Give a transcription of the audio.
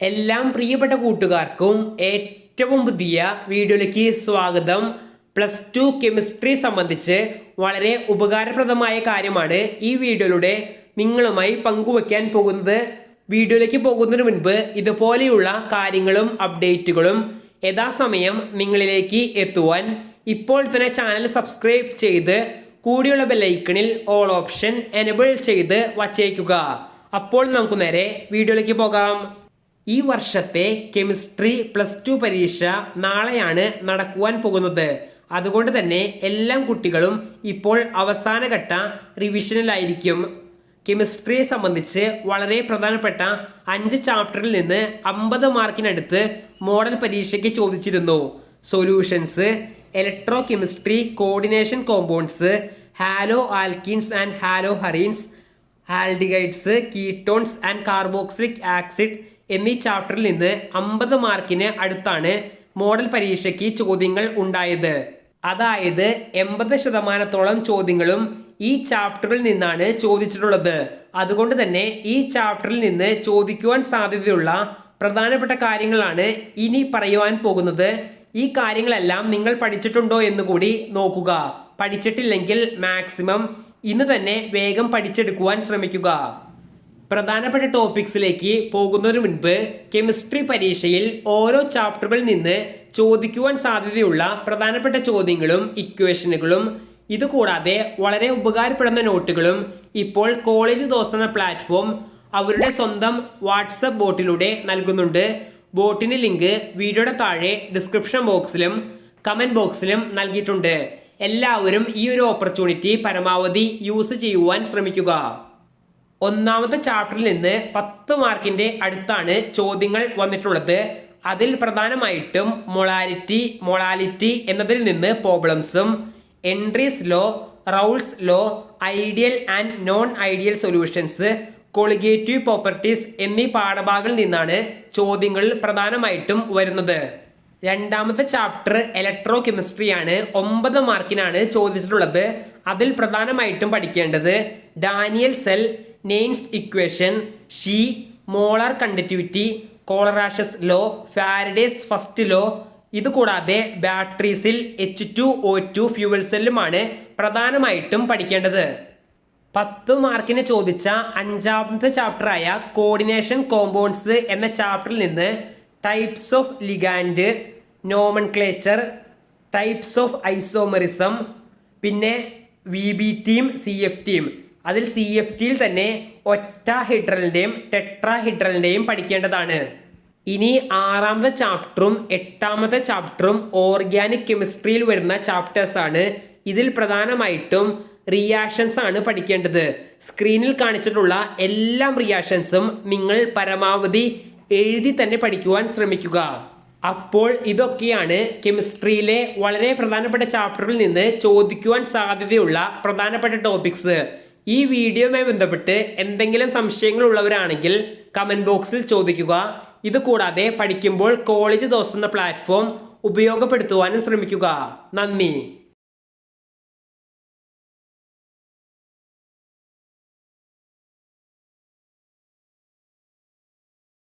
എല്ലാം പ്രിയപ്പെട്ട കൂട്ടുകാർക്കും ഏറ്റവും പുതിയ വീഡിയോയിലേക്ക് സ്വാഗതം. +2 കെമിസ്ട്രി സംബന്ധിച്ച് വളരെ ഉപകാരപ്രദമായ കാര്യമാണ് ഈ വീഡിയോയിലൂടെ നിങ്ങളുമായി പങ്കുവയ്ക്കാൻ പോകുന്നത്. വീഡിയോയിലേക്ക് പോകുന്നതിന് മുൻപ് ഇതുപോലെയുള്ള കാര്യങ്ങളും അപ്ഡേറ്റുകളും യഥാസമയം നിങ്ങളിലേക്ക് എത്തുവാൻ ഇപ്പോൾ തന്നെ ചാനൽ സബ്സ്ക്രൈബ് ചെയ്ത് കൂടിയുള്ള ബെല്ലൈക്കണിൽ ഓൾ ഓപ്ഷൻ എനേബിൾ ചെയ്ത് വച്ചേക്കുക. അപ്പോൾ നമുക്ക് നേരെ വീഡിയോയിലേക്ക് പോകാം. ഈ വർഷത്തെ കെമിസ്ട്രി +2 പരീക്ഷ നാളെയാണ് നടക്കുവാൻ പോകുന്നത്. അതുകൊണ്ട് തന്നെ എല്ലാ കുട്ടികളും ഇപ്പോൾ അവസാനഘട്ട റിവിഷനിലായിരിക്കും. കെമിസ്ട്രിയെ സംബന്ധിച്ച് വളരെ പ്രധാനപ്പെട്ട 5 ചാപ്റ്ററിൽ നിന്ന് 50 മാർക്കിനടുത്ത് മോഡൽ പരീക്ഷയ്ക്ക് ചോദിച്ചിരുന്നു. Solutions, electro chemistry, coordination compounds, halo alkenes and halo arenes, aldehydes, ketones and carboxylic acid എന്നീ ചാപ്റ്ററിൽ നിന്ന് 50 മാർക്കിന് അടുത്താണ് മോഡൽ പരീക്ഷയ്ക്ക് ചോദ്യങ്ങൾ ഉണ്ടായത്. അതായത് 80% ചോദ്യങ്ങളും ഈ ചാപ്റ്ററിൽ നിന്നാണ് ചോദിച്ചിട്ടുള്ളത്. അതുകൊണ്ട് തന്നെ ഈ ചാപ്റ്ററിൽ നിന്ന് ചോദിക്കുവാൻ സാധ്യതയുള്ള പ്രധാനപ്പെട്ട കാര്യങ്ങളാണ് ഇനി പറയുവാൻ പോകുന്നത്. ഈ കാര്യങ്ങളെല്ലാം നിങ്ങൾ പഠിച്ചിട്ടുണ്ടോ എന്ന് കൂടി നോക്കുക. പഠിച്ചിട്ടില്ലെങ്കിൽ മാക്സിമം ഇന്ന് തന്നെ വേഗം പഠിച്ചെടുക്കുവാൻ ശ്രമിക്കുക. പ്രധാനപ്പെട്ട ടോപ്പിക്സിലേക്ക് പോകുന്നതിന് മുൻപ് കെമിസ്ട്രി പരീക്ഷയിൽ ഓരോ ചാപ്റ്ററുകളിൽ നിന്ന് ചോദിക്കുവാൻ സാധ്യതയുള്ള പ്രധാനപ്പെട്ട ചോദ്യങ്ങളും ഇക്വേഷനുകളും ഇതുകൂടാതെ വളരെ ഉപകാരപ്പെടുന്ന നോട്ടുകളും ഇപ്പോൾ കോളേജ് ദോസ്ത് എന്ന പ്ലാറ്റ്ഫോം അവരുടെ സ്വന്തം വാട്സപ്പ് ബോട്ടിലൂടെ നൽകുന്നുണ്ട്. ബോട്ടിന് ലിങ്ക് വീഡിയോയുടെ താഴെ ഡിസ്ക്രിപ്ഷൻ ബോക്സിലും കമൻറ്റ് ബോക്സിലും നൽകിയിട്ടുണ്ട്. എല്ലാവരും ഈ ഒരു ഓപ്പർച്യൂണിറ്റി പരമാവധി യൂസ് ചെയ്യുവാൻ ശ്രമിക്കുക. ഒന്നാമത്തെ ചാപ്റ്ററിൽ നിന്ന് 10 മാർക്കിൻ്റെ അടുത്താണ് ചോദ്യങ്ങൾ വന്നിട്ടുള്ളത്. അതിൽ പ്രധാനമായിട്ടും മൊളാലിറ്റി എന്നതിൽ നിന്ന് പ്രോബ്ലംസും, Henry's law, Raoult's law, ideal and non ideal solutions, colligative properties എന്നീ പാഠഭാഗങ്ങളിൽ നിന്നാണ് ചോദ്യങ്ങൾ പ്രധാനമായിട്ടും വരുന്നത്. രണ്ടാമത്തെ ചാപ്റ്റർ ഇലക്ട്രോ കെമിസ്ട്രിയാണ്. 9 മാർക്കിനാണ് ചോദിച്ചിട്ടുള്ളത്. അതിൽ പ്രധാനമായിട്ടും പഠിക്കേണ്ടത് ഡാനിയൽ സെൽ, നെയിൻസ് ഇക്വേഷൻ, ഷീ, molar conductivity, Kohlrausch's law, Faraday's first law, ഇതുകൂടാതെ ബാറ്ററീസിൽ H2O2 ഫ്യൂവൽ സെല്ലുമാണ് പ്രധാനമായിട്ടും പഠിക്കേണ്ടത്. 10 മാർക്കിന് ചോദിച്ച 5ാമത്തെ ചാപ്റ്ററായ കോർഡിനേഷൻ കോമ്പൗണ്ട്സ് എന്ന ചാപ്റ്ററിൽ നിന്ന് types of ligand, nomenclature, types of isomerism, പിന്നെ VBTയും CFTയും, അതിൽ CFTയിൽ തന്നെ ഒക്ടാഹെഡ്രലിൻ്റെയും ടെട്രാഹെഡ്രലിൻ്റെയും പഠിക്കേണ്ടതാണ്. ഇനി 6ാമത്തെ ചാപ്റ്ററും 8ാമത്തെ ചാപ്റ്ററും ഓർഗാനിക് കെമിസ്ട്രിയിൽ വരുന്ന ചാപ്റ്റേഴ്സാണ്. ഇതിൽ പ്രധാനമായിട്ടും റിയാക്ഷൻസ് ആണ് പഠിക്കേണ്ടത്. സ്ക്രീനിൽ കാണിച്ചിട്ടുള്ള എല്ലാ റിയാക്ഷൻസും നിങ്ങൾ പരമാവധി എഴുതി തന്നെ പഠിക്കുവാൻ ശ്രമിക്കുക. അപ്പോൾ ഇതൊക്കെയാണ് കെമിസ്ട്രിയിലെ വളരെ പ്രധാനപ്പെട്ട ചാപ്റ്ററിൽ നിന്ന് ചോദിക്കുവാൻ സാധ്യതയുള്ള പ്രധാനപ്പെട്ട ടോപ്പിക്സ്. ഈ വീഡിയോയുമായി ബന്ധപ്പെട്ട് എന്തെങ്കിലും സംശയങ്ങളുള്ളവരാണെങ്കിൽ കമൻറ്റ് ബോക്സിൽ ചോദിക്കുക. ഇതുകൂടാതെ പഠിക്കുമ്പോൾ കോളേജ് ദോസ്ത് എന്ന പ്ലാറ്റ്ഫോം ഉപയോഗപ്പെടുത്തുവാനും ശ്രമിക്കുക. നന്ദി.